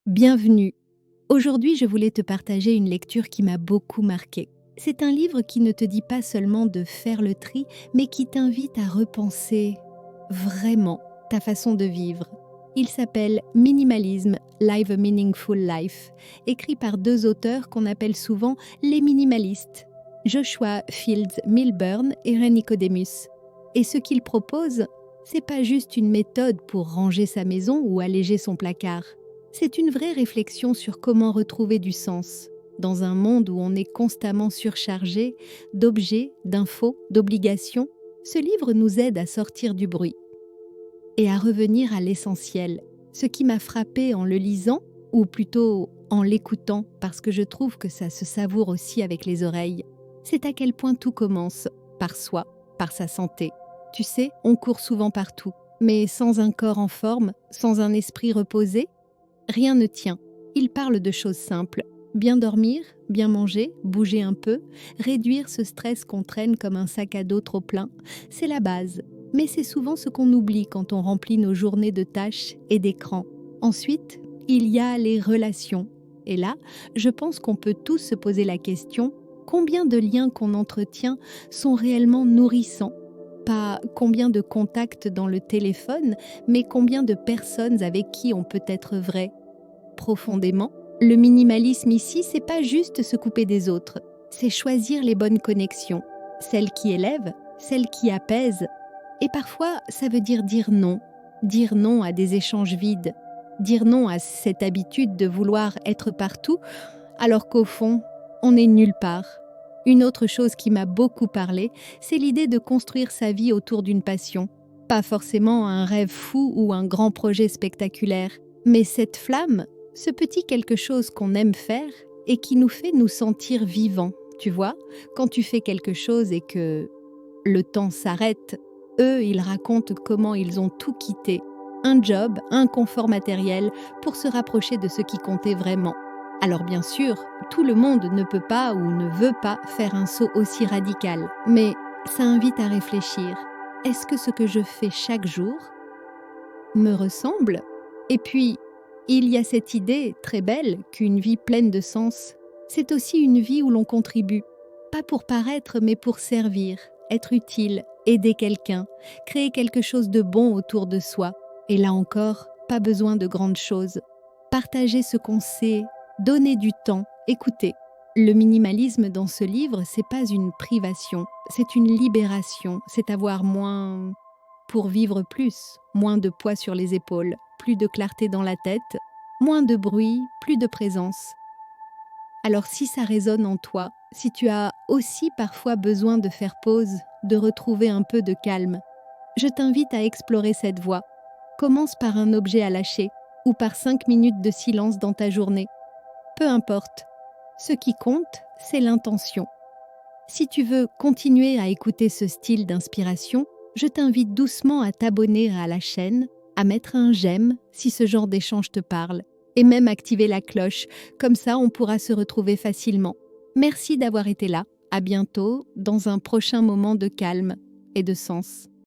Bienvenue. Aujourd'hui, je voulais te partager une lecture qui m'a beaucoup marquée. C'est un livre qui ne te dit pas seulement de faire le tri, mais qui t'invite à repenser vraiment ta façon de vivre. Il s'appelle Minimalism, Live a Meaningful Life, écrit par deux auteurs qu'on appelle souvent les minimalistes, Joshua Fields Milburn et Ray Nicodemus. Et ce qu'ils proposent, c'est pas juste une méthode pour ranger sa maison ou alléger son placard. C'est une vraie réflexion sur comment retrouver du sens dans un monde où on est constamment surchargé d'objets, d'infos, d'obligations. Ce livre nous aide à sortir du bruit et à revenir à l'essentiel. Ce qui m'a frappé en le lisant, ou plutôt en l'écoutant, parce que je trouve que ça se savoure aussi avec les oreilles, c'est à quel point tout commence par soi, par sa santé. Tu sais, on court souvent partout, mais sans un corps en forme, sans un esprit reposé, rien ne tient. Il parle de choses simples. Bien dormir, bien manger, bouger un peu, réduire ce stress qu'on traîne comme un sac à dos trop plein, c'est la base. Mais c'est souvent ce qu'on oublie quand on remplit nos journées de tâches et d'écrans. Ensuite, il y a les relations. Et là, je pense qu'on peut tous se poser la question, combien de liens qu'on entretient sont réellement nourrissants? Pas combien de contacts dans le téléphone, mais combien de personnes avec qui on peut être vrai profondément. Le minimalisme ici, c'est pas juste se couper des autres, c'est choisir les bonnes connexions, celles qui élèvent, celles qui apaisent. Et parfois, ça veut dire non à des échanges vides, dire non à cette habitude de vouloir être partout, alors qu'au fond, on n'est nulle part. Une autre chose qui m'a beaucoup parlé, c'est l'idée de construire sa vie autour d'une passion. Pas forcément un rêve fou ou un grand projet spectaculaire, mais cette flamme, ce petit quelque chose qu'on aime faire et qui nous fait nous sentir vivants. Tu vois, quand tu fais quelque chose et que le temps s'arrête, eux, ils racontent comment ils ont tout quitté. Un job, un confort matériel pour se rapprocher de ce qui comptait vraiment. Alors bien sûr, tout le monde ne peut pas ou ne veut pas faire un saut aussi radical, mais ça invite à réfléchir. Est-ce que ce que je fais chaque jour me ressemble? Et puis, il y a cette idée très belle qu'une vie pleine de sens, c'est aussi une vie où l'on contribue, pas pour paraître, mais pour servir, être utile, aider quelqu'un, créer quelque chose de bon autour de soi. Et là encore, pas besoin de grandes choses. Partager ce qu'on sait, donner du temps, écouter. Le minimalisme dans ce livre, c'est pas une privation, c'est une libération, c'est avoir moins pour vivre plus, moins de poids sur les épaules, plus de clarté dans la tête, moins de bruit, plus de présence. Alors si ça résonne en toi, si tu as aussi parfois besoin de faire pause, de retrouver un peu de calme, je t'invite à explorer cette voie. Commence par un objet à lâcher ou par 5 minutes de silence dans ta journée. Peu importe. Ce qui compte, c'est l'intention. Si tu veux continuer à écouter ce style d'inspiration, je t'invite doucement à t'abonner à la chaîne, à mettre un j'aime si ce genre d'échange te parle, et même activer la cloche, comme ça on pourra se retrouver facilement. Merci d'avoir été là, à bientôt dans un prochain moment de calme et de sens.